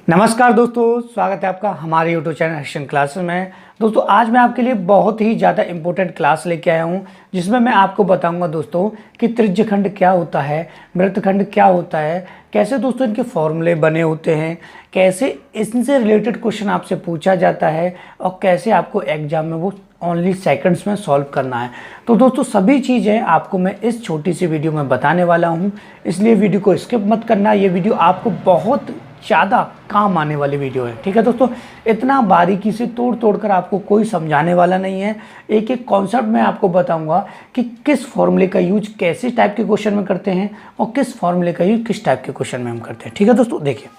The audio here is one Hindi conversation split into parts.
नमस्कार दोस्तों, स्वागत है आपका हमारे यूट्यूब चैनल एक्शन क्लासेस में। दोस्तों आज मैं आपके लिए बहुत ही ज़्यादा इंपॉर्टेंट क्लास लेके आया हूं, जिसमें मैं आपको बताऊंगा दोस्तों कि त्रिज्यखंड क्या होता है, वृत्तखंड क्या होता है, कैसे दोस्तों इनके फॉर्मूले बने होते हैं, कैसे इनसे रिलेटेड क्वेश्चन आपसे पूछा जाता है और कैसे आपको एग्जाम में वो ओनली सेकंड्स में सॉल्व करना है। तो दोस्तों सभी चीज़ें आपको मैं इस छोटी सी वीडियो में बताने वाला हूँ, इसलिए वीडियो को स्किप मत करना। ये वीडियो आपको बहुत ज़्यादा काम आने वाली वीडियो है, ठीक है दोस्तों। इतना बारीकी से तोड़ कर आपको कोई समझाने वाला नहीं है। एक एक कॉन्सेप्ट मैं आपको बताऊंगा कि किस फॉर्मूले का यूज कैसे टाइप के क्वेश्चन में करते हैं और किस फॉर्मूले का यूज किस टाइप के क्वेश्चन में हम करते हैं, ठीक है दोस्तों। देखिए,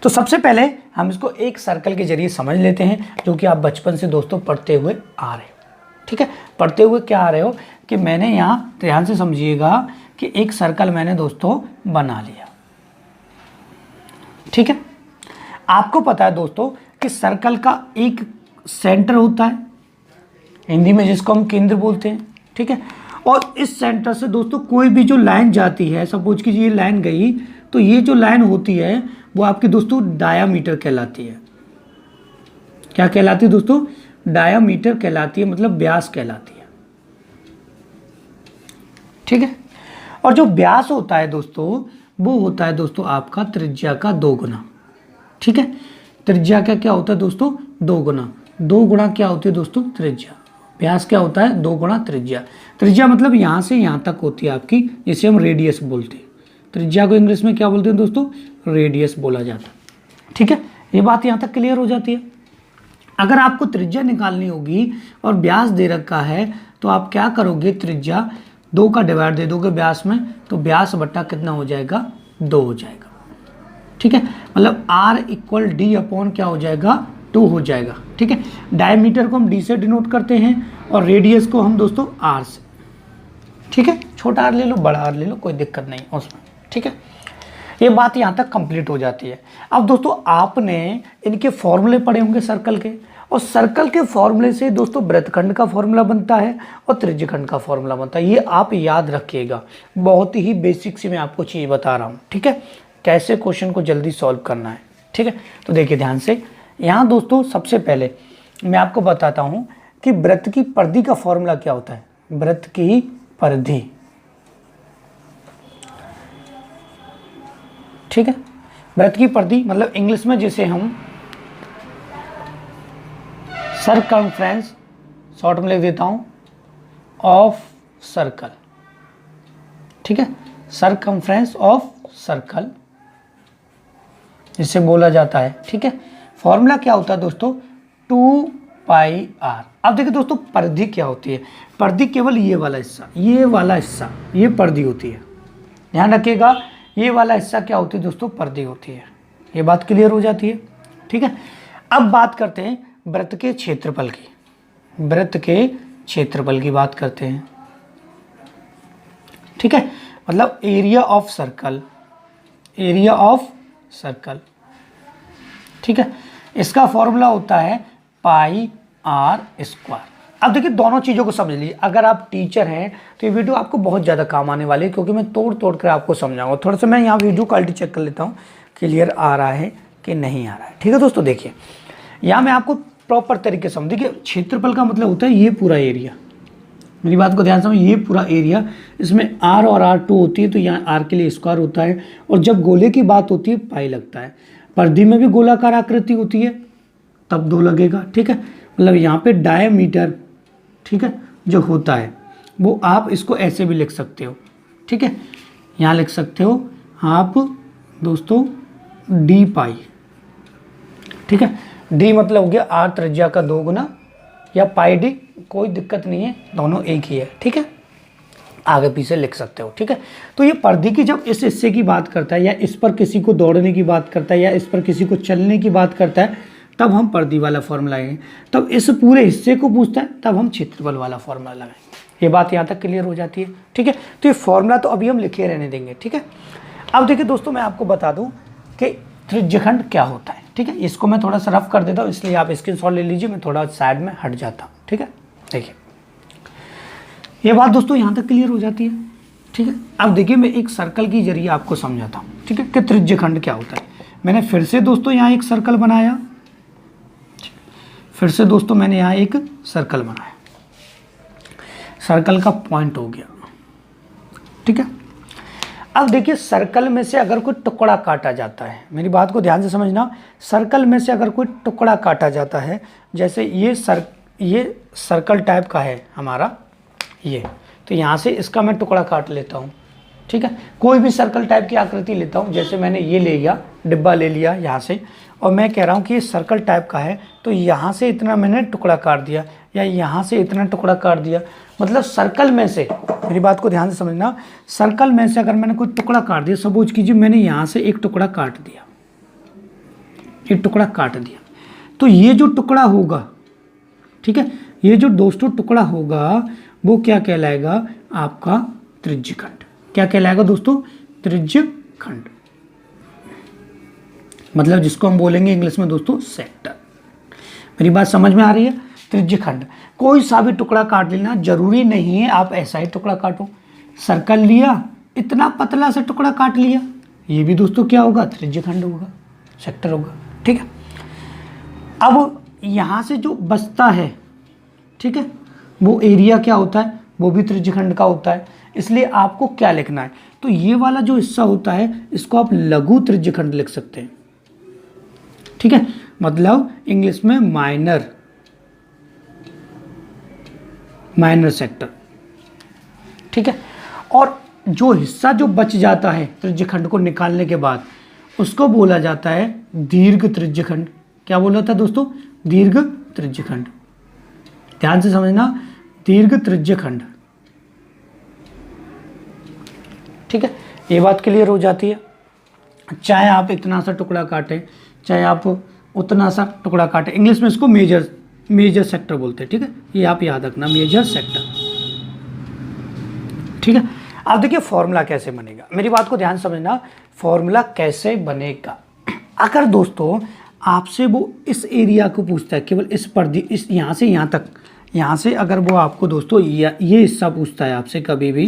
तो सबसे पहले हम इसको एक सर्कल के जरिए समझ लेते हैं, जो कि आप बचपन से दोस्तों पढ़ते हुए आ रहे हो, ठीक है। पढ़ते हुए क्या आ रहे हो कि मैंने यहाँ ध्यान से समझिएगा कि एक सर्कल मैंने दोस्तों बना लिया, ठीक है। आपको पता है दोस्तों कि सर्कल का एक सेंटर होता है, हिंदी में जिसको हम केंद्र बोलते हैं, ठीक है। और इस सेंटर से दोस्तों कोई भी जो लाइन जाती है, सपोज कीजिए ये लाइन गई, तो ये जो लाइन होती है वो आपकी दोस्तों डायामीटर कहलाती है। क्या कहलाती है दोस्तों? डायामीटर कहलाती है, मतलब व्यास कहलाती है, ठीक है। और जो व्यास होता है दोस्तों वो होता है दोस्तों आपका त्रिज्या का 2 गुना, ठीक है। त्रिज्या का क्या होता है दोस्तों? 2 गुना। 2 गुना क्या होती है दोस्तों? त्रिज्या। व्यास क्या होता है? 2 गुना त्रिज्या। त्रिज्या मतलब यहाँ से यहाँ तक होती है आपकी, जिसे हम रेडियस बोलते हैं। त्रिज्या को इंग्लिश में क्या बोलते हैं दोस्तों? रेडियस बोला जाता है, ठीक है। ये बात यहाँ तक क्लियर हो जाती है। अगर आपको त्रिज्या निकालनी होगी और व्यास दे रखा है तो आप क्या करोगे? त्रिज्या 2 का डिवाइड दे दोगे व्यास में, तो व्यास बट्टा कितना हो जाएगा? 2 हो जाएगा, ठीक है। मतलब R इक्वल D अपॉन क्या हो जाएगा? 2 हो जाएगा, ठीक है। डायमीटर को हम D से डिनोट करते हैं और रेडियस को हम दोस्तों R से, ठीक है। छोटा R ले लो, बड़ा R ले लो, कोई दिक्कत नहीं उसमें, ठीक है। ये बात यहाँ तक कंप्लीट हो जाती है। अब दोस्तों आपने इनके फॉर्मूले पढ़े होंगे सर्कल के, और सर्कल के फॉर्मूले से दोस्तों वृत्तखंड का फॉर्मूला बनता है और त्रिज्यखंड का फॉर्मूला बनता है। ये आप याद रखिएगा, बहुत ही बेसिक सी मैं आपको चीज़ बता रहा हूँ, ठीक है। कैसे क्वेश्चन को जल्दी सॉल्व करना है, ठीक है। तो देखिए ध्यान से, यहाँ दोस्तों सबसे पहले मैं आपको बताता हूँ कि वृत्त की परिधि का फॉर्मूला क्या होता है। वृत्त की परिधि, ठीक है। वृत्त की परिधि मतलब इंग्लिश में जिसे हम सरकमफ्रेंस, शॉर्ट में लिख देता हूं, ऑफ सर्कल, ठीक है। सरकमफ्रेंस ऑफ सर्कल जिसे बोला जाता है, ठीक है। फॉर्मूला क्या होता है दोस्तों? 2πr। अब देखिए दोस्तों परिधि क्या होती है। परिधि केवल ये वाला हिस्सा, ये वाला हिस्सा, ये परिधि होती है। ध्यान रखिएगा, ये वाला हिस्सा क्या होती है दोस्तों? परिधि होती है। ये बात क्लियर हो जाती है, ठीक है। अब बात करते हैं वृत्त के क्षेत्रफल की। वृत्त के क्षेत्रफल की बात करते हैं, ठीक है। मतलब area of circle, area of circle, ठीक है। इसका फॉर्मूला होता है πr²। अब देखिए दोनों चीज़ों को समझ लीजिए। अगर आप टीचर हैं तो ये वीडियो आपको बहुत ज़्यादा काम आने वाली है, क्योंकि मैं तोड़ कर आपको समझाऊंगा। थोड़ा सा मैं यहाँ वीडियो क्वालिटी चेक कर लेता हूँ, क्लियर आ रहा है कि नहीं आ रहा है, ठीक है दोस्तों। देखिए यहाँ मैं आपको प्रॉपर तरीके से समझ, देखिए क्षेत्रफल का मतलब होता है ये पूरा एरिया, मेरी बात को ध्यान से समझ, ये पूरा एरिया, इसमें R और R2 होती है, तो यहाँ R के लिए स्क्वायर होता है, और जब गोले की बात होती है पाई लगता है। परिधि में भी गोलाकार आकृति होती है तब 2 लगेगा, ठीक है। मतलब यहाँ पे डायमीटर, ठीक है, जो होता है वो आप इसको ऐसे भी लिख सकते हो, ठीक है। यहाँ लिख सकते हो आप दोस्तों d π, ठीक है। d मतलब हो गया R त्रिज्या का 2 गुना, या πd, कोई दिक्कत नहीं है, दोनों एक ही है, ठीक है। आगे पीछे लिख सकते हो, ठीक है। तो ये परिधि की जब इस हिस्से की बात करता है, या इस पर किसी को दौड़ने की बात करता है, या इस पर किसी को चलने की बात करता है, तब हम परिधि वाला फॉर्मूला लगाएंगे। तब इस पूरे हिस्से को पूछता है तब हम क्षेत्रफल वाला फॉर्मूला लगाएंगे। ये बात यहाँ तक क्लियर हो जाती है, ठीक है। तो ये फॉर्मूला तो अभी हम लिखे रहने देंगे, ठीक है। अब देखिए दोस्तों मैं आपको बता दूँ कि त्रिज्यखंड क्या होता है, ठीक है। इसको मैं थोड़ा सा रफ कर देता हूँ, इसलिए आप स्क्रीनशॉट ले लीजिए, मैं थोड़ा साइड में हट जाता हूँ, ठीक है। देखिए ये बात दोस्तों यहाँ तक क्लियर हो जाती है, ठीक है। अब देखिए मैं एक सर्कल की जरिए आपको समझाता हूँ, ठीक है, कि त्रिज्यखंड क्या होता है। मैंने फिर से दोस्तों यहाँ एक सर्कल बनाया, फिर से दोस्तों मैंने यहाँ एक सर्कल बनाया, सर्कल का पॉइंट हो गया, ठीक है। अब देखिए सर्कल में से अगर कोई टुकड़ा काटा जाता है, मेरी बात को ध्यान से समझना, सर्कल में से अगर कोई टुकड़ा काटा जाता है, जैसे ये सर्कल टाइप का है हमारा ये, तो यहाँ से इसका मैं टुकड़ा काट लेता हूँ, ठीक है। कोई भी सर्कल टाइप की आकृति लेता हूँ, जैसे मैंने ये ले लिया, डिब्बा ले लिया यहाँ से, और मैं कह रहा हूँ कि ये सर्कल टाइप का है, तो यहाँ से इतना मैंने टुकड़ा काट दिया या यहाँ से इतना टुकड़ा काट दिया, मतलब सर्कल में से, मेरी बात को ध्यान से समझना, सर्कल में से अगर मैंने कोई टुकड़ा काट दिया, सपोज कीजिए मैंने यहाँ से एक टुकड़ा काट दिया, एक टुकड़ा काट दिया, तो ये जो टुकड़ा होगा, ठीक है, ये जो दोस्तों टुकड़ा होगा वो क्या कहलाएगा, आपका त्रिज्यखंड। क्या कहलाएगा दोस्तों, त्रिज्यखंड, मतलब जिसको हम बोलेंगे इंग्लिश में दोस्तों सेक्टर। मेरी बात समझ में आ रही है, त्रिज्यखंड। कोई सा भी टुकड़ा काट लेना, जरूरी नहीं है आप ऐसा ही टुकड़ा काटो, सर्कल लिया, इतना पतला सा टुकड़ा काट लिया, ये भी दोस्तों क्या होगा, त्रिज्यखंड होगा, सेक्टर होगा, ठीक है। अब यहाँ से जो बचता है, ठीक है, वो एरिया क्या होता है, वो भी त्रिज्यखंड का होता है, इसलिए आपको क्या लिखना है, तो ये वाला जो हिस्सा होता है इसको आप लघु त्रिज्यखंड लिख सकते हैं, ठीक है, मतलब इंग्लिश में माइनर सेक्टर, ठीक है। और जो हिस्सा जो बच जाता है त्रिज्यखंड को निकालने के बाद, उसको बोला जाता है दीर्घ त्रिज्यखंड। क्या बोला था दोस्तों, दीर्घ त्रिज्यखंड, ध्यान से समझना, दीर्घ त्रिज्यखंड, ठीक है। ये बात क्लियर हो जाती है। चाहे आप इतना सा टुकड़ा काटें, चाहे आप उतना सा टुकड़ा काटें, इंग्लिश में इसको मेजर सेक्टर बोलते हैं, ठीक है, ये आप याद रखना, मेजर सेक्टर, ठीक है। अब देखिए फॉर्मूला कैसे बनेगा, मेरी बात को ध्यान समझना, फॉर्मूला कैसे बनेगा। अगर दोस्तों आपसे वो इस एरिया को पूछता है, केवल इस परिधि, इस यहाँ से यहाँ तक, यहाँ से अगर वो आपको दोस्तों ये हिस्सा पूछता है आपसे, कभी भी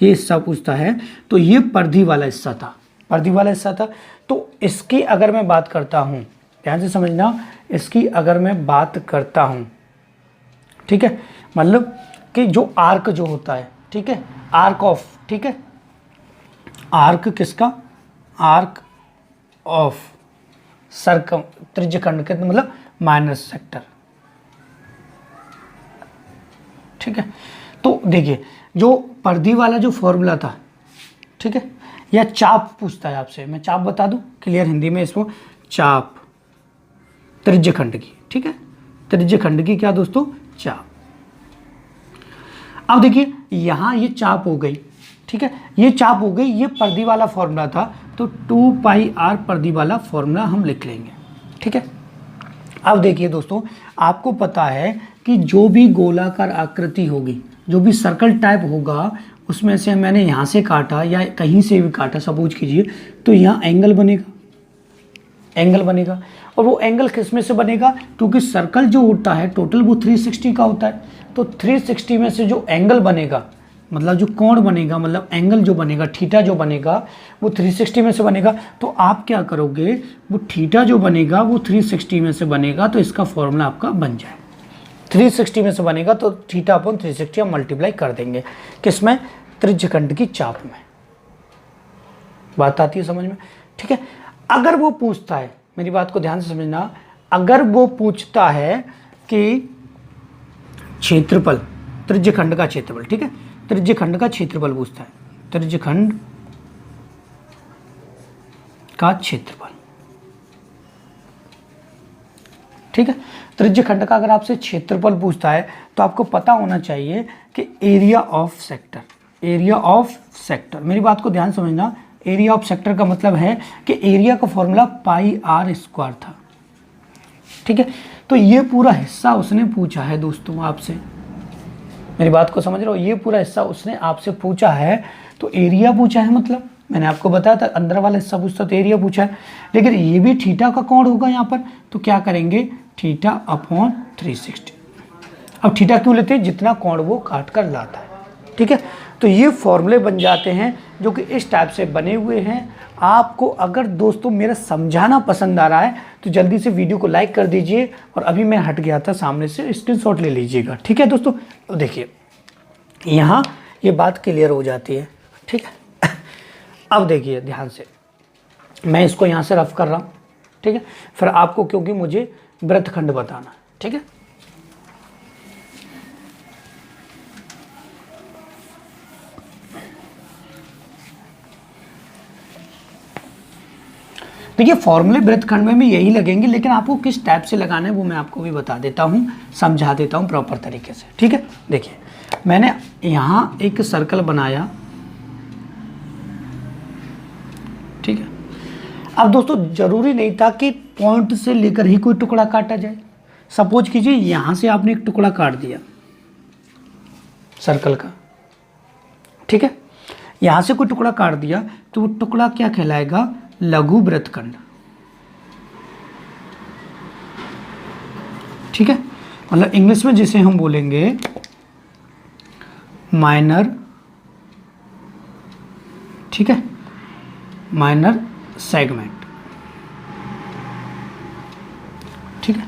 ये हिस्सा पूछता है, तो ये परिधि वाला हिस्सा था, परिधि वाला हिस्सा था, तो इसकी अगर मैं बात करता हूँ, ध्यान से समझना, इसकी अगर मैं बात करता हूँ, ठीक है, मतलब कि जो आर्क जो होता है, ठीक है, आर्क ऑफ, ठीक है, आर्क किसका, आर्क ऑफ सर्कम त्रिज्यखंड के, मतलब माइनर सेक्टर, ठीक है। तो देखिए जो परिधि वाला जो फॉर्मूला था, ठीक है, या चाप पूछता है आपसे, मैं चाप बता दूं क्लियर हिंदी में इसको, चाप त्रिज्यखंड की, ठीक है, त्रिज्यखंड की क्या दोस्तों, चाप। अब देखिए यहाँ ये चाप हो गई, ठीक है, ये चाप हो गई, ये परिधि वाला फॉर्मूला था, तो 2πr परिधि वाला फॉर्मूला हम लिख लेंगे, ठीक है। अब देखिए दोस्तों, आपको पता है कि जो भी गोलाकार आकृति होगी, जो भी सर्कल टाइप होगा, उसमें से मैंने यहाँ से काटा या कहीं से भी काटा, सपोज कीजिए, तो यहाँ एंगल बनेगा, एंगल बनेगा, और वो एंगल किस में से बनेगा, क्योंकि सर्कल जो होता है टोटल वो 360 का होता है, तो 360 में से जो एंगल बनेगा, मतलब जो कोण बनेगा, मतलब एंगल जो बनेगा, थीटा जो बनेगा, वो 360 में से बनेगा। तो आप क्या करोगे, वो थीटा जो बनेगा वो 360 में से बनेगा, तो इसका फॉर्मूला आपका बन जाए, 360 में से बनेगा, तो थीटा अपॉन 360 हम मल्टीप्लाई कर देंगे, किसमें, त्रिज्यखंड की चाप में। बात आती है समझ में, ठीक है। अगर वो पूछता है, मेरी बात को ध्यान से समझना, अगर वो पूछता है कि क्षेत्रफल, त्रिज्यखंड का क्षेत्रफल, ठीक है, त्रिज्यखंड का क्षेत्रफल पूछता है, त्रिज्यखंड का क्षेत्रफल, ठीक है, त्रिज्यखंड का अगर आपसे क्षेत्रफल पूछता है, तो आपको पता होना चाहिए कि area of sector, area of sector, मेरी बात को ध्यान समझना, एरिया ऑफ सेक्टर का मतलब है कि एरिया का फॉर्मूला πr² था, ठीक है। तो ये पूरा हिस्सा उसने पूछा है दोस्तों आपसे, मेरी बात को समझ रहे हो, ये पूरा हिस्सा उसने आपसे पूछा है, तो एरिया पूछा है, मतलब मैंने आपको बताया था अंदर वाला हिस्सा पूछता तो एरिया पूछा है, लेकिन ये भी थीटा का कोण होगा यहाँ पर, तो क्या करेंगे, थीटा अपॉन 360। अब थीटा क्यों लेते हैं, जितना कोण वो काट कर लाता है, ठीक है। तो ये फॉर्मूले बन जाते हैं जो कि इस टाइप से बने हुए हैं। आपको अगर दोस्तों मेरा समझाना पसंद आ रहा है तो जल्दी से वीडियो को लाइक कर दीजिए, और अभी मैं हट गया था सामने से, स्क्रीनशॉट ले लीजिएगा, ठीक है दोस्तों। देखिए यहाँ ये बात क्लियर हो जाती है, ठीक है। अब देखिए ध्यान से, मैं इसको यहाँ से रफ कर रहा हूँ, ठीक है। फिर आपको क्योंकि मुझे वृत्तखंड बताना, ठीक है। देखिए फॉर्मूले वृत्तखंड में भी यही लगेंगे, लेकिन आपको किस टाइप से लगाना है वो मैं आपको भी बता देता हूँ, समझा देता हूँ प्रॉपर तरीके से, ठीक है। देखिए मैंने यहाँ एक सर्कल बनाया, ठीक है। अब दोस्तों जरूरी नहीं था कि पॉइंट से लेकर ही कोई टुकड़ा काटा जाए। सपोज कीजिए यहाँ से आपने एक टुकड़ा काट दिया सर्कल का, ठीक है। यहाँ से कोई टुकड़ा काट दिया तो वो टुकड़ा क्या कहलाएगा, लघु वृत्तखंड, ठीक है। मतलब इंग्लिश में जिसे हम बोलेंगे माइनर, ठीक है, माइनर सेगमेंट, ठीक है।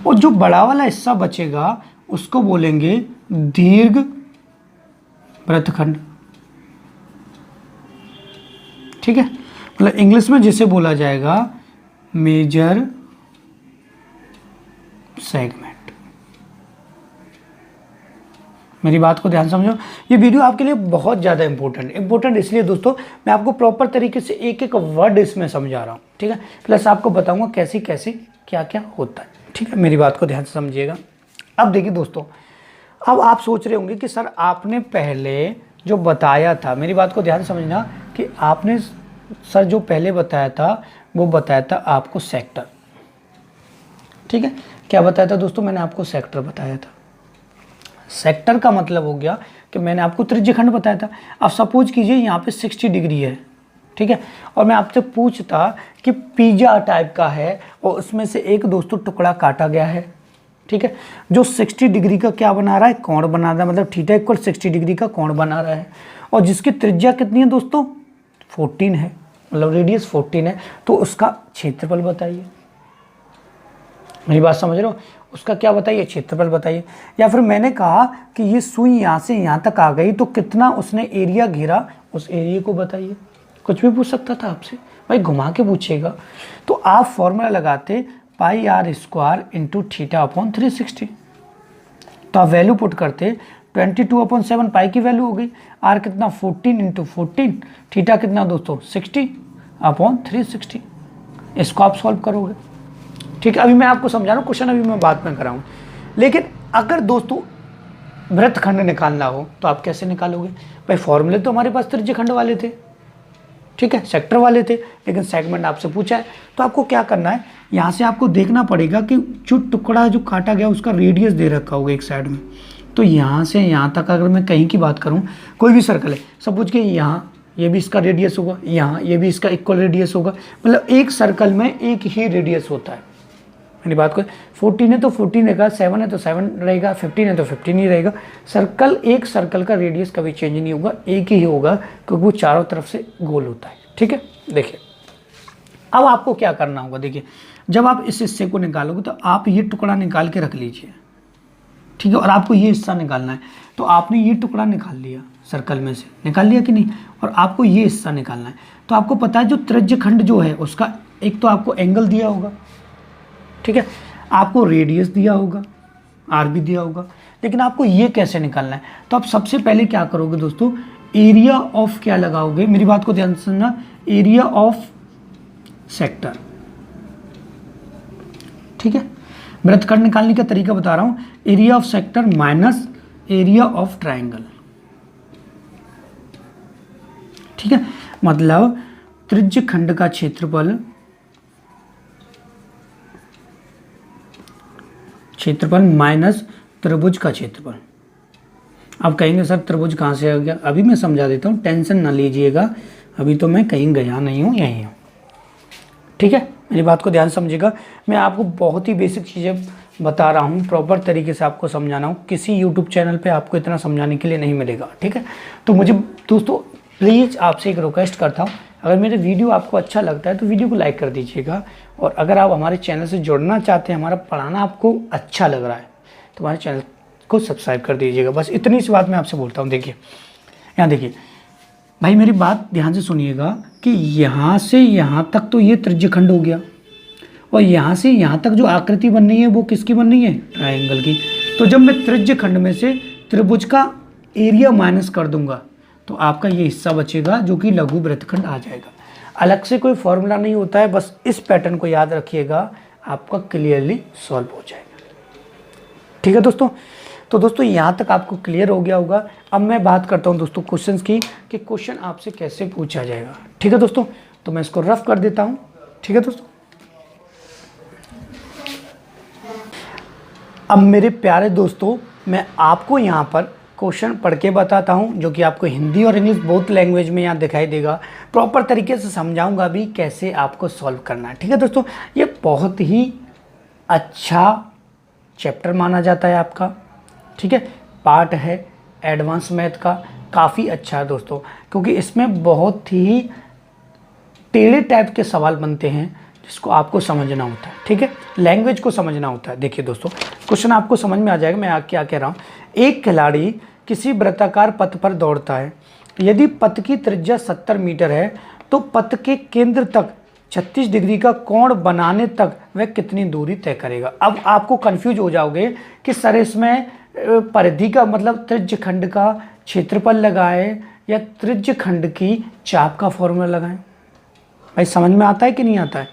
और जो बड़ा वाला हिस्सा बचेगा उसको बोलेंगे दीर्घ वृत्तखंड, ठीक है। मतलब इंग्लिश में जिसे बोला जाएगा मेजर सेगमेंट। मेरी बात को ध्यान समझो, ये वीडियो आपके लिए बहुत ज़्यादा इंपॉर्टेंट इसलिए दोस्तों मैं आपको प्रॉपर तरीके से एक एक वर्ड इसमें समझा रहा हूँ, ठीक है। प्लस आपको बताऊंगा कैसे कैसे क्या क्या होता है, ठीक है। मेरी बात को ध्यान से समझिएगा। अब देखिए दोस्तों, अब आप सोच रहे होंगे कि सर आपने पहले जो बताया था, मेरी बात को ध्यान समझना, कि आपने सर जो पहले बताया था वो बताया था आपको सेक्टर, ठीक है। क्या बताया था दोस्तों, मैंने आपको सेक्टर बताया था। सेक्टर का मतलब हो गया कि मैंने आपको त्रिज्यखंड बताया था। अब सपोज कीजिए यहाँ पे 60 डिग्री है, ठीक है, और मैं आपसे पूछता कि पिज्जा टाइप का है और उसमें से एक दोस्तों टुकड़ा काटा गया है, ठीक है, जो 60 डिग्री का क्या बना रहा है, कोण बना रहा है, मतलब थीटा इक्वल 60 डिग्री का कोण बना रहा है, और जिसकी त्रिज्या कितनी है दोस्तों, 14 है, मतलब रेडियस 14 है। तो उसका क्षेत्रफल बताइए। मेरी बात समझ रहे हो, उसका क्या बताइए, क्षेत्रफल बताइए। या फिर मैंने कहा कि ये सुई यहाँ से यहाँ तक आ गई तो कितना उसने एरिया घेरा, उस एरिया को बताइए। कुछ भी पूछ सकता था आपसे, भाई घुमा के पूछेगा। तो आप फॉर्मूला लगाते pi r square into theta upon 360, तो आप वैल्यू पुट करते 22/7 पाई की वैल्यू हो गई। आर कितना 14 इंटू 14, थीटा कितना दोस्तों 60/360। इसको आप सॉल्व करोगे, ठीक है। अभी मैं आपको समझा रहा हूँ, क्वेश्चन अभी मैं बाद में कराऊँ। लेकिन अगर दोस्तों वृत्तखंड निकालना हो तो आप कैसे निकालोगे, भाई फॉर्मूले तो हमारे पास त्रिज्यखंड वाले थे, ठीक है, सेक्टर वाले थे, लेकिन सेगमेंट आपसे पूछा है। तो आपको क्या करना है, यहाँ से आपको देखना पड़ेगा कि जो टुकड़ा जो काटा गया उसका रेडियस दे रखा होगा एक साइड में। तो यहाँ से यहाँ तक अगर मैं कहीं की बात करूँ, कोई भी सर्कल है, सपोज कि यहाँ ये भी इसका रेडियस होगा, यहाँ ये भी इसका इक्वल रेडियस होगा, मतलब एक सर्कल में एक ही रेडियस होता है। मेरी बात को 14 है तो 14 रहेगा, 7 है तो 7 रहेगा, 15 है तो 15 ही रहेगा। सर्कल, एक सर्कल का रेडियस कभी चेंज नहीं होगा, एक ही होगा, क्योंकि वो चारों तरफ से गोल होता है, ठीक है। देखिए अब आपको क्या करना होगा, देखिए जब आप इस हिस्से को निकालोगे तो आप ये टुकड़ा निकाल के रख लीजिए, ठीक है, और आपको ये हिस्सा निकालना है। तो आपने ये टुकड़ा निकाल लिया, सर्कल में से निकाल लिया कि नहीं, और आपको ये हिस्सा निकालना है। तो आपको पता है जो त्रिज्यखंड जो है उसका एक तो आपको एंगल दिया होगा, ठीक है, आपको रेडियस दिया होगा, आर भी दिया होगा, लेकिन आपको ये कैसे निकालना है। तो आप सबसे पहले क्या करोगे दोस्तों, एरिया ऑफ क्या लगाओगे, मेरी बात को ध्यान से सुनना, एरिया ऑफ सेक्टर, ठीक है। वृत्तखंड निकालने का तरीका बता रहा हूं, area of sector minus area of triangle, ठीक है। मतलब त्रिज्यखंड का क्षेत्रफल माइनस त्रिभुज का क्षेत्रफल। आप कहेंगे सर त्रिभुज कहाँ से आ गया, अभी मैं समझा देता हूँ, टेंशन ना लीजिएगा, अभी तो मैं कहीं गया नहीं हूँ, यहीं हूँ, ठीक है। मेरी बात को ध्यान से समझिएगा। मैं आपको बहुत ही बेसिक चीज़ें बता रहा हूँ, प्रॉपर तरीके से आपको समझाना हूँ। किसी यूट्यूब चैनल पे आपको इतना समझाने के लिए नहीं मिलेगा, ठीक है। तो मुझे दोस्तों प्लीज़ आपसे एक रिक्वेस्ट करता हूँ, अगर मेरे वीडियो आपको अच्छा लगता है तो वीडियो को लाइक कर दीजिएगा, और अगर आप हमारे चैनल से जुड़ना चाहते हैं, हमारा पढ़ाना आपको अच्छा लग रहा है, तो हमारे चैनल को सब्सक्राइब कर दीजिएगा। बस इतनी सी बात मैं आपसे बोलता हूँ। देखिए यहाँ देखिए भाई, मेरी बात ध्यान से सुनिएगा कि यहाँ से यहाँ तक तो ये त्रिज्यखंड हो गया, और यहाँ से यहाँ तक जो आकृति बन रही है वो किसकी बन रही है? ट्रायंगल की। तो जब मैं त्रिज्यखंड में से त्रिभुज का एरिया माइनस कर दूंगा तो आपका ये हिस्सा बचेगा जो कि लघु वृत्तखंड आ जाएगा। अलग से कोई फॉर्मूला नहीं होता है, बस इस पैटर्न को याद रखिएगा, आपका क्लियरली सॉल्व हो जाएगा। ठीक है दोस्तों, तो दोस्तों यहाँ तक आपको क्लियर हो गया होगा। अब मैं बात करता हूँ दोस्तों क्वेश्चंस की, कि क्वेश्चन आपसे कैसे पूछा जाएगा। ठीक है दोस्तों, तो मैं इसको रफ कर देता हूँ। ठीक है दोस्तों, अब मेरे प्यारे दोस्तों मैं आपको यहाँ पर क्वेश्चन पढ़ के बताता हूँ, जो कि आपको हिंदी और इंग्लिश बोथ लैंग्वेज में यहाँ दिखाई देगा। प्रॉपर तरीके से समझाऊंगा भी कैसे आपको सॉल्व करना है। ठीक है दोस्तों, ये बहुत ही अच्छा चैप्टर माना जाता है आपका। ठीक है, पार्ट है एडवांस मैथ का, काफ़ी अच्छा है दोस्तों, क्योंकि इसमें बहुत ही टेढ़े टाइप के सवाल बनते हैं जिसको आपको समझना होता है। ठीक है, लैंग्वेज को समझना होता है। देखिए दोस्तों, क्वेश्चन आपको समझ में आ जाएगा मैं क्या कह रहा हूँ। एक खिलाड़ी किसी वृत्ताकार पथ पर दौड़ता है। यदि पथ की त्रिज्या 70 मीटर है तो पथ के केंद्र तक 36 डिग्री का कोण बनाने तक वह कितनी दूरी तय करेगा। अब आपको कंफ्यूज हो जाओगे कि सर इसमें परिधि का मतलब त्रिज्यखंड का क्षेत्रफल लगाए या त्रिज्यखंड की चाप का फॉर्मूला लगाएं। भाई समझ में आता है कि नहीं आता है?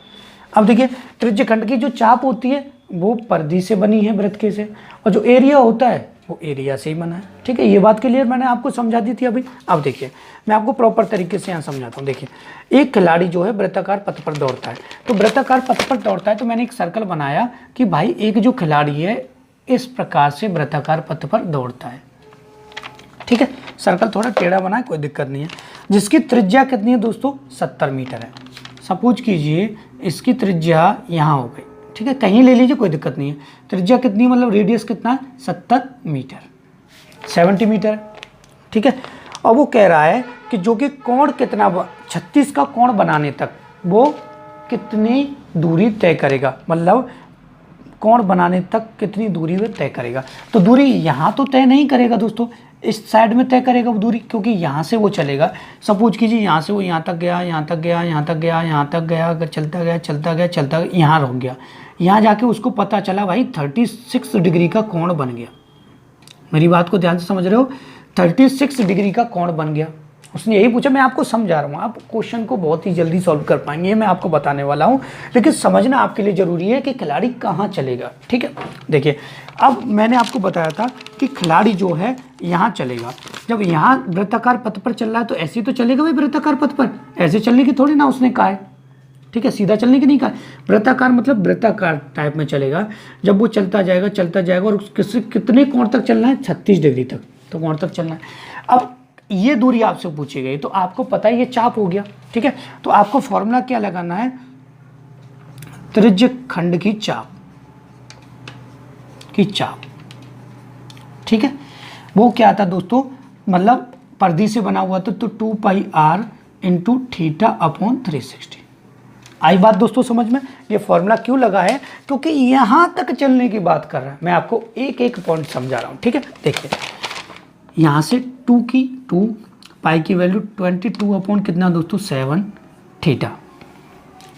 अब देखिए, त्रिज्यखंड की जो चाप होती है वो परिधि से बनी है, वृत्त के से, और जो एरिया होता है वो एरिया से ही बना है। ठीक है, ये बात क्लियर मैंने आपको समझा दी थी अभी। अब देखिए मैं आपको प्रॉपर तरीके से यहाँ समझाता हूँ। देखिए, एक खिलाड़ी जो है वृत्ताकार पथ पर दौड़ता है, तो वृत्ताकार पथ पर दौड़ता है तो मैंने एक सर्कल बनाया कि भाई एक जो खिलाड़ी है इस प्रकार से वृत्ताकार पथ पर दौड़ता है। ठीक है, सर्कल थोड़ा टेढ़ा बना है, कोई दिक्कत नहीं है। जिसकी त्रिज्या कितनी है दोस्तों? 70 मीटर है। सपोज कीजिए इसकी त्रिज्या यहाँ हो गई। ठीक है, कहीं ले लीजिए, कोई दिक्कत नहीं है। त्रिज्या कितनी मतलब रेडियस कितना है? 70 मीटर, 70 मीटर। ठीक है, और वो कह रहा है कि जो कि कोण कितना 36 का कोण बनाने तक वो कितनी दूरी तय करेगा, मतलब कोण बनाने तक कितनी दूरी वो तय करेगा। तो दूरी यहाँ तो तय नहीं करेगा दोस्तों, इस साइड में तय करेगा वो दूरी, क्योंकि यहाँ से वो चलेगा। सपोज कीजिए यहाँ से वो यहाँ तक गया, यहाँ तक गया, यहाँ तक गया, यहाँ तक गया, अगर चलता गया चलता गया चलता गया, यहाँ रुक गया। यहाँ जाके उसको पता चला भाई 36 डिग्री का कोण बन गया। मेरी बात को ध्यान से समझ रहे हो? 36 डिग्री का कोण बन गया। उसने यही पूछा, मैं आपको समझा रहा हूँ, आप क्वेश्चन को बहुत ही जल्दी सॉल्व कर पाएंगे, मैं आपको बताने वाला हूँ। लेकिन समझना आपके लिए ज़रूरी है कि खिलाड़ी कहाँ चलेगा। ठीक है, देखिए अब मैंने आपको बताया था कि खिलाड़ी जो है यहाँ चलेगा। जब यहाँ वृत्ताकार पथ पर चल रहा है तो ऐसे ही तो चलेगा भाई वृत्ताकार पथ पर, ऐसे चलने की थोड़ी ना उसने कहा है। ठीक है, सीधा चलने की नहीं कहा, वृत्ताकार मतलब वृत्ताकार टाइप में चलेगा। जब वो चलता जाएगा और कितने कोण तक चलना है? 36 डिग्री तक, तो कोण तक चलना है। अब ये दूरी आपसे पूछी गई तो आपको पता है ये चाप हो गया। ठीक है, तो आपको फॉर्मूला क्या लगाना है? त्रिज्यखंड की चाप ठीक है, वो क्या था दोस्तों, मतलब परिधि से बना हुआ था, तो 2 पाई r इंटू थीटा अपॉन 360। आई बात दोस्तों समझ में? ये फॉर्मूला क्यों लगा है? क्योंकि यहाँ तक चलने की बात कर रहा है। मैं आपको एक एक पॉइंट समझा रहा हूँ। ठीक है, देखिए यहाँ से 2 पाई की वैल्यू 22 अपॉन कितना दोस्तों? 7 थीटा,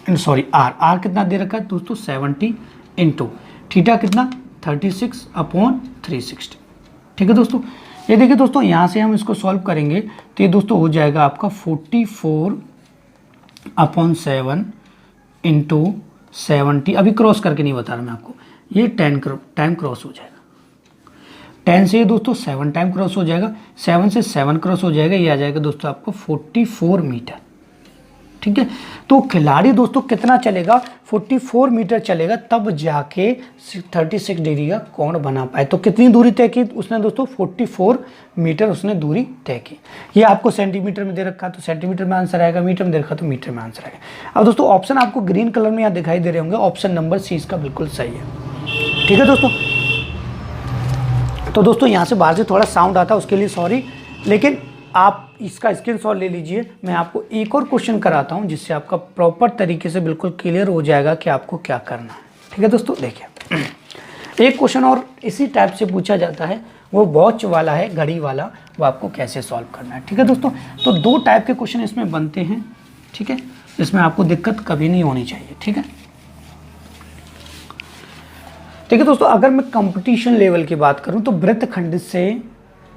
सॉरी आर कितना दे रखा है दोस्तों? 70 इंटू थीटा कितना? 36 अपॉन 360। ठीक है दोस्तों, ये देखिए दोस्तों, यहाँ से हम इसको सॉल्व करेंगे तो ये दोस्तों हो जाएगा आपका 44 अपॉन 7 इंटू 70। अभी क्रॉस करके नहीं बता रहा मैं आपको, ये 10 टाइम क्रॉस हो जाएगा। 10 से ये दोस्तों 7 टाइम क्रॉस हो जाएगा, 7 से 7 क्रॉस हो जाएगा, ये आ जाएगा दोस्तों आपको 44 मीटर। ठीक है। तो खिलाड़ी दोस्तों कितना चलेगा, 44 मीटर चलेगा, तब जाके 36 डिग्री का कोण बना पाए। तो कितनी दूरी तय की उसने दोस्तों, 44 मीटर उसने दूरी तय की। ये आपको सेंटीमीटर में दे रखा है तो सेंटीमीटर में आंसर आएगा, मीटर में दे रखा तो मीटर में आंसर आएगा। अब दोस्तों ऑप्शन आपको ग्रीन कलर में यहाँ दिखाई दे रहे होंगे, ऑप्शन नंबर सी इसका बिल्कुल सही है। ठीक है दोस्तों। तो दोस्तों यहाँ से बाहर से थोड़ा साउंड आता है, उसके लिए सॉरी, लेकिन आप इसका स्क्रीनशॉट ले लीजिए। मैं आपको एक और क्वेश्चन कराता हूँ जिससे आपका प्रॉपर तरीके से बिल्कुल क्लियर हो जाएगा कि आपको क्या करना है। ठीक है दोस्तों, देखिए एक क्वेश्चन और इसी टाइप से पूछा जाता है, वो वॉच वाला है, घड़ी वाला, वो आपको कैसे सॉल्व करना है। ठीक है दोस्तों, तो 2 टाइप के क्वेश्चन इसमें बनते हैं। ठीक है, इसमें आपको दिक्कत कभी नहीं होनी चाहिए। ठीक है, ठीक है दोस्तों, अगर मैं कंपटीशन लेवल की बात करूं तो वृत्तखंड से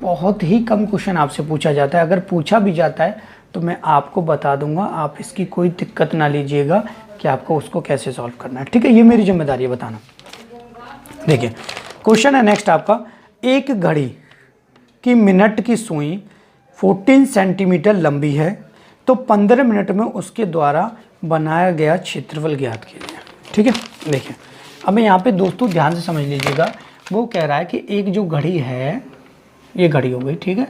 बहुत ही कम क्वेश्चन आपसे पूछा जाता है। अगर पूछा भी जाता है तो मैं आपको बता दूंगा, आप इसकी कोई दिक्कत ना लीजिएगा कि आपको उसको कैसे सॉल्व करना है। ठीक है, ये मेरी जिम्मेदारी है बताना। देखिए क्वेश्चन है नेक्स्ट आपका, एक घड़ी की मिनट की सुई 14 सेंटीमीटर लंबी है तो 15 मिनट में उसके द्वारा बनाया गया क्षेत्रफल ज्ञात कीजिए। ठीक है, देखिए अब मैं यहाँ पे दोस्तों ध्यान से समझ लीजिएगा, वो कह रहा है कि एक जो घड़ी है, ये घड़ी हो गई। ठीक है,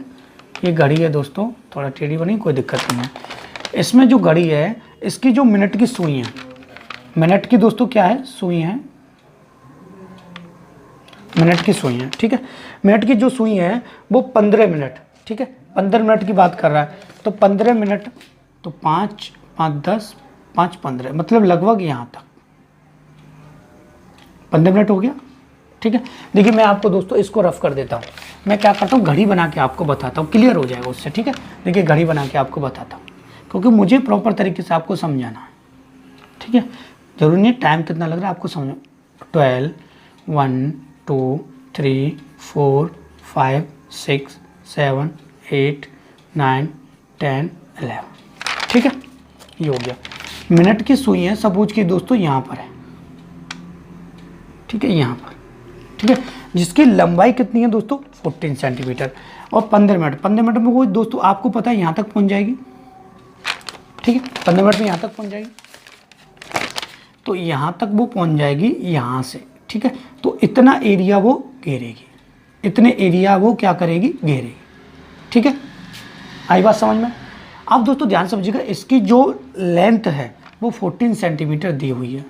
ये घड़ी है दोस्तों, थोड़ा टेढ़ी बनी, कोई दिक्कत नहीं है। इसमें जो घड़ी है इसकी जो मिनट की सुई है, मिनट की दोस्तों क्या है, सुई है, मिनट की सुई है। ठीक है, मिनट की जो सुई है वो 15 मिनट, ठीक है 15 मिनट की बात कर रहा है। तो 15 मिनट तो 5 5 10 5 15, मतलब लगभग यहाँ तक 15 मिनट हो गया। ठीक है, देखिए मैं आपको दोस्तों इसको रफ कर देता हूँ। मैं क्या करता हूँ, घड़ी बना के आपको बताता हूँ, क्लियर हो जाएगा उससे। ठीक है, देखिए घड़ी बना के आपको बताता हूँ, क्योंकि मुझे प्रॉपर तरीके से आपको समझाना है। ठीक है, जरूरी नहीं टाइम कितना लग रहा है आपको समझो। 12 1 2 3 4 5 6 7 8 9 10 11। ठीक है, ये हो गया। मिनट की सुई है सपोज की दोस्तों यहाँ पर है, ठीक है यहाँ पर, ठीक है, जिसकी लंबाई कितनी है दोस्तों 14 सेंटीमीटर, और 15 मिनट में वो दोस्तों आपको पता है यहाँ तक पहुँच जाएगी। ठीक है, 15 मिनट में यहाँ तक पहुँच जाएगी, तो यहाँ तक वो पहुँच जाएगी यहाँ से। ठीक है, तो इतना एरिया वो घेरेगी, इतने एरिया वो क्या करेगी, घेरेगी। ठीक है, आई बात समझ में। अब दोस्तों ध्यान समझिएगा, इसकी जो लेंथ है वो 14 सेंटीमीटर दी हुई है,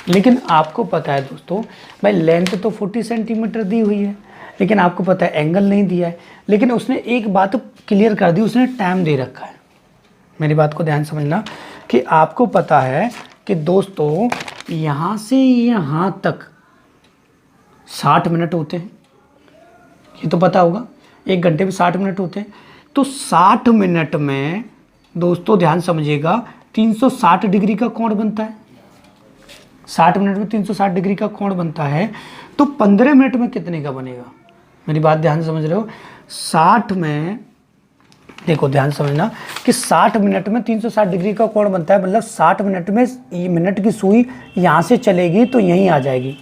लेकिन आपको पता है दोस्तों भाई लेंथ तो 40 सेंटीमीटर दी हुई है, लेकिन आपको पता है एंगल नहीं दिया है। लेकिन उसने एक बात क्लियर कर दी, उसने टाइम दे रखा है। मेरी बात को ध्यान समझना कि आपको पता है कि दोस्तों यहाँ से यहाँ तक 60 मिनट होते हैं, ये तो पता होगा, 1 घंटे में 60 मिनट होते हैं। तो 60 मिनट में दोस्तों ध्यान समझिएगा 360 डिग्री का कोण बनता है। 60 मिनट में 360 डिग्री का कोण बनता है, तो 15 मिनट में कितने का बनेगा। मेरी बात ध्यान से समझ रहे हो, 60 में देखो ध्यान समझना कि 60 मिनट में 360 डिग्री का कोण बनता है, मतलब 60 मिनट में मिनट की सुई यहाँ से चलेगी तो यहीं आ जाएगी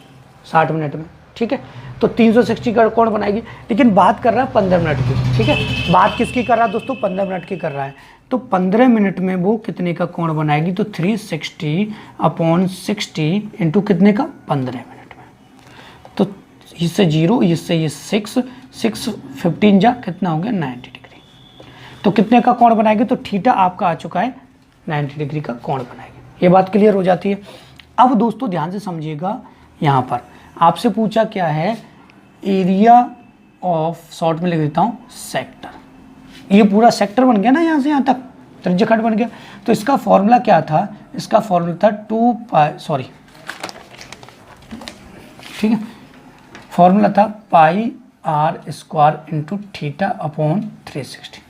60 मिनट में। ठीक है, तो 360 का कोण बनाएगी, लेकिन बात कर रहा है 15 मिनट की। ठीक है, बात किसकी कर रहा है दोस्तों, 15 मिनट की कर रहा है। तो 15 मिनट में वो कितने का कोण बनाएगी, तो 360/60 इंटू कितने का, 15 मिनट में। तो इससे 0, इससे ये 6 15 जा कितना हो गया, 90 डिग्री। तो कितने का कोण बनाएगी, तो थीटा आपका आ चुका है 90 डिग्री का कोण बनाएगी। ये बात क्लियर हो जाती है। अब दोस्तों ध्यान से समझिएगा, यहाँ पर आपसे पूछा क्या है, एरिया ऑफ, शॉर्ट में लिख देता हूँ सेक्टर। ये पूरा सेक्टर बन गया ना, यहाँ से यहाँ तक त्रिज्यखंड बन गया। तो इसका फॉर्मूला क्या था, इसका फॉर्मूला था 2 पाई, सॉरी ठीक है, फॉर्मूला था pi r square into theta upon 360।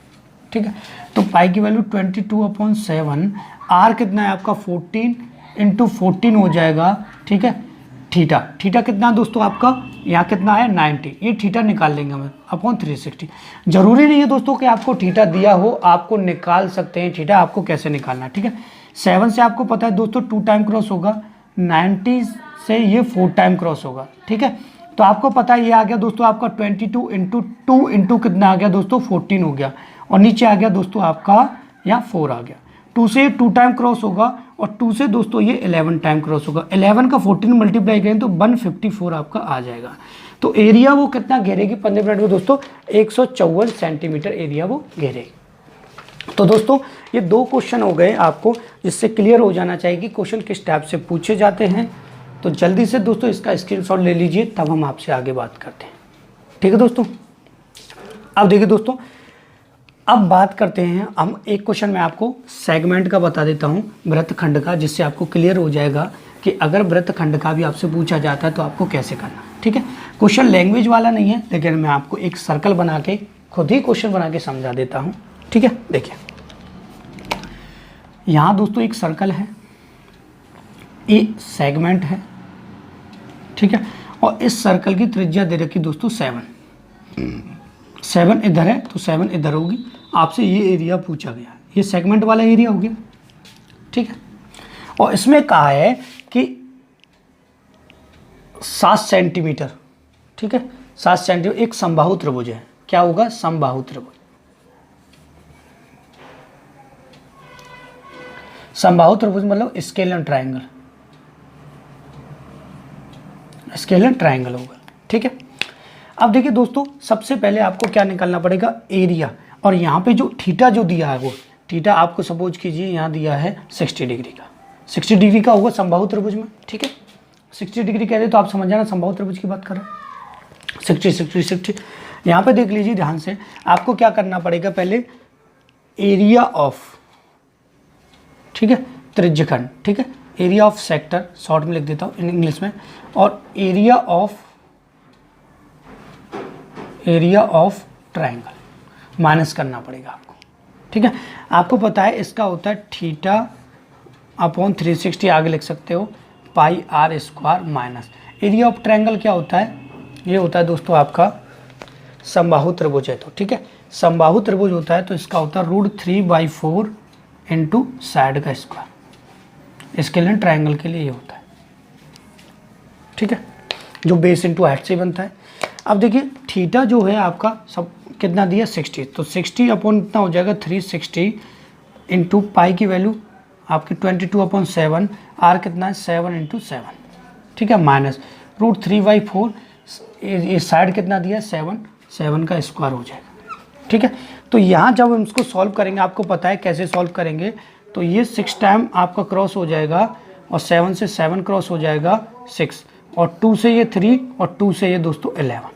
ठीक है, तो पाई की वैल्यू 22/7, आर कितना है आपका 14 इंटू 14 हो जाएगा। ठीक है, थीटा कितना दोस्तों आपका, यहाँ कितना है 90, ये थीटा निकाल लेंगे हम अपॉन 360। जरूरी नहीं है दोस्तों कि आपको थीटा दिया हो, आपको निकाल सकते हैं थीटा, आपको कैसे निकालना है। ठीक है, 7 से आपको पता है दोस्तों 2 टाइम क्रॉस होगा, 90 से ये 4 टाइम क्रॉस होगा। ठीक है, तो आपको पता है ये आ गया दोस्तों आपका 22 इंटू 2 इंटू कितना आ गया दोस्तों 14 हो गया, और नीचे आ गया दोस्तों आपका यहाँ 4 आ गया। 2 से 2 टाइम क्रॉस होगा और 2 से दोस्तों ये 11 टाइम क्रॉस होगा। 11 का 14 मल्टीप्लाई करें तो 154 आपका आ जाएगा। तो एरिया वो कितना घेरेगी 15 मिनट में दोस्तों? 154 सेंटीमीटर एरिया वो घेरेगी। तो दोस्तों ये 2 क्वेश्चन हो गए आपको, जिससे क्लियर हो जाना चाहिए कि क्वेश्चन किस टाइप से पूछे जाते हैं। तो जल्दी से दोस्तों इसका स्क्रीनशॉट ले लीजिए, तब हम आपसे आगे बात करते हैं। ठीक है दोस्तों। अब देखिए दोस्तों, अब बात करते हैं हम एक क्वेश्चन में आपको सेगमेंट का बता देता हूं, वृत्तखंड का, जिससे आपको क्लियर हो जाएगा कि अगर वृत्तखंड का भी आपसे पूछा जाता है तो आपको कैसे करना। ठीक है, क्वेश्चन लैंग्वेज वाला नहीं है, लेकिन मैं आपको एक सर्कल बना के खुद ही क्वेश्चन बना के समझा देता हूं। ठीक है, देखिए यहाँ दोस्तों एक सर्कल है, ये सेगमेंट है। ठीक है, और इस सर्कल की त्रिज्या दे रखी दोस्तों 7 इधर है तो 7 इधर होगी। आपसे ये एरिया पूछा गया, ये सेगमेंट वाला एरिया हो गया। ठीक है, और इसमें कहा है कि 7 सेंटीमीटर। ठीक है, 7 सेंटीमीटर एक समबाहु त्रिभुज है। क्या होगा? समबाहु त्रिभुज। समबाहु त्रिभुज मतलब स्केलर ट्रायंगल, स्केलर ट्रायंगल होगा। ठीक है, अब देखिए दोस्तों, सबसे पहले आपको क्या निकालना पड़ेगा? एरिया। और यहाँ पे जो थीटा जो दिया है, वो थीटा आपको सपोज कीजिए यहाँ दिया है 60 डिग्री का। 60 डिग्री का होगा समबाहु त्रिभुज में। ठीक है, 60 डिग्री कहते तो आप समझ जाना समबाहु त्रिभुज की बात कर रहे हैं। 60 यहाँ पे देख लीजिए ध्यान से, आपको क्या करना पड़ेगा? पहले एरिया ऑफ, ठीक है, त्रिज्यखंड। ठीक है, एरिया ऑफ सेक्टर, शॉर्ट में लिख देता हूँ इंग्लिश में, और एरिया ऑफ ट्रायंगल माइनस करना पड़ेगा आपको। ठीक है, आपको पता है इसका होता है थीटा अपॉन 360, आगे लिख सकते हो pi r square minus. Area of triangle क्या होता है? ये होता है दोस्तों आपका समबाहु त्रिभुज है तो। ठीक है, समबाहु त्रिभुज होता है तो इसका होता है √3/4 इंटू साइड का स्क्वायर। स्केलर ट्रायंगल के लिए ये होता है। ठीक है, जो बेस इंटू हाइट से बनता है। अब देखिए थीटा जो है आपका सब कितना दिया? 60, तो 60 अपॉन कितना हो जाएगा? 360 इंटू पाई की वैल्यू आपकी 22/7, आर कितना है? 7 इंटू 7। ठीक है, माइनस √3/4, ये साइड कितना दिया? 7 का स्क्वायर हो जाएगा। ठीक है, तो यहाँ जब हम इसको सॉल्व करेंगे, आपको पता है कैसे सॉल्व करेंगे, तो ये 6 टाइम आपका क्रॉस हो जाएगा और 7 से 7 क्रॉस हो जाएगा 6, और 2 से ये 3 और 2 से ये दोस्तों 11,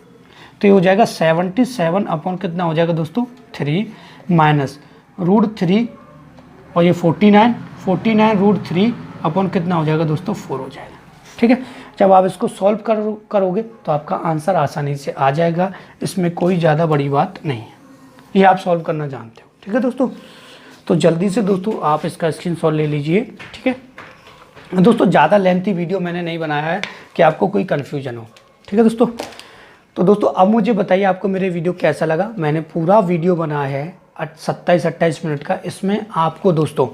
तो ये हो जाएगा 77 अपॉन कितना हो जाएगा दोस्तों? 3 माइनस √3 और ये 49 √3 अपॉन कितना हो जाएगा दोस्तों? 4 हो जाएगा। ठीक है, जब आप इसको सॉल्व करोगे तो आपका आंसर आसानी से आ जाएगा, इसमें कोई ज़्यादा बड़ी बात नहीं है, ये आप सॉल्व करना जानते हो। ठीक है दोस्तों, तो जल्दी से दोस्तों आप इसका स्क्रीनशॉट ले लीजिए। ठीक है दोस्तों, ज़्यादा लेंथी वीडियो मैंने नहीं बनाया है कि आपको कोई कन्फ्यूजन हो। ठीक है दोस्तों, तो दोस्तों अब मुझे बताइए आपको मेरे वीडियो कैसा लगा। मैंने पूरा वीडियो बनाया है 27-28 मिनट का। इसमें आपको दोस्तों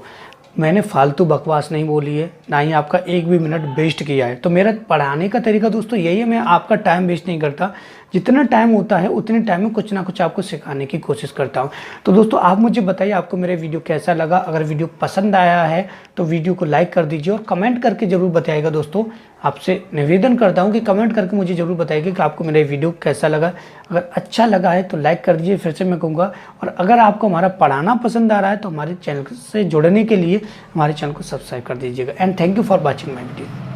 मैंने फालतू बकवास नहीं बोली है, ना ही आपका एक भी मिनट वेस्ट किया है। तो मेरा पढ़ाने का तरीका दोस्तों यही है, मैं आपका टाइम वेस्ट नहीं करता। जितना टाइम होता है उतने टाइम में कुछ ना कुछ आपको सिखाने की कोशिश करता हूं। तो दोस्तों आप मुझे बताइए आपको मेरे वीडियो कैसा लगा। अगर वीडियो पसंद आया है तो वीडियो को लाइक कर दीजिए और कमेंट करके ज़रूर बताइएगा। दोस्तों आपसे निवेदन करता हूं कि कमेंट करके मुझे ज़रूर बताइएगा कि आपको मेरा वीडियो कैसा लगा। अगर अच्छा लगा है तो लाइक कर दीजिए, फिर से मैं कहूँगा। और अगर आपको हमारा पढ़ाना पसंद आ रहा है तो हमारे चैनल से जुड़ने के लिए हमारे चैनल को सब्सक्राइब कर दीजिएगा। And thank you for watching my video.